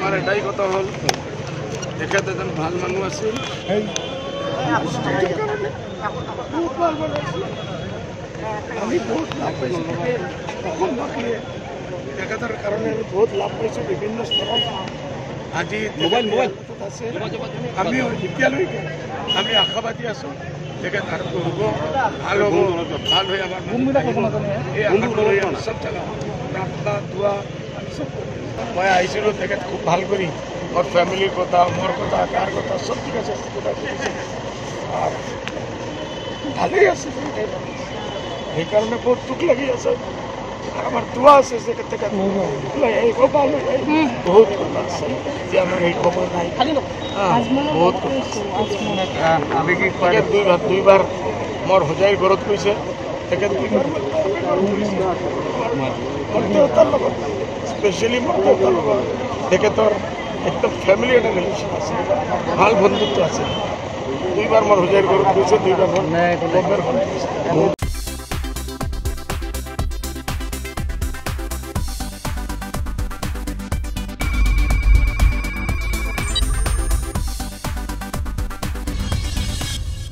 আমার এটাই কথা হল দেখাতে যেন ভাল মানুষ আছিল আমি বহুত লাভ পাইছোঁ অসম বাকীয়ে তেখেতৰ কাৰণে আমি বহুত লাভ পাইছোঁ বিভিন্ন স্তৰত আজি মোবাইল আছে আমি এতিয়ালৈকে আমি আশাবাদী আছোঁ তেখেত আৰু হ'ব ভাল হ'ব ভাল হৈ আমাৰ এই আশাটো লৈ আমি চব চলাওঁ প্ৰাৰ্থনা দোৱা আমি চব মই আহিছিলোঁ তেখেত খুব ভাল কৰি মোৰ ফ্যামিলির কথা মোর কথা কার কথা সব ঠিক আছে আর ভালোই আছে এই কারণে বহুত দুঃখ লাগি আছে আর আমার দোয়া আছে যে তেখেত বহুত কথা আছে যে আমার এই খবর নাই বহুত দুইবার মোর হোজাইৰ ঘৰত গৈছে তেখেত দুইবাৰ মোৰ দেউতাৰ লগত স্পেচিয়েলি মোৰ দেউতাৰ লগত তেখেতৰ একদম ফ্যামিলি একটা ৰিলেশন আছে ভাল বন্ধুত্ব আছে দুইবাৰ মোৰ হোজাইৰ ঘৰত গৈছে দুইবাৰ মোৰ বম্বেৰ ঘৰত গৈছে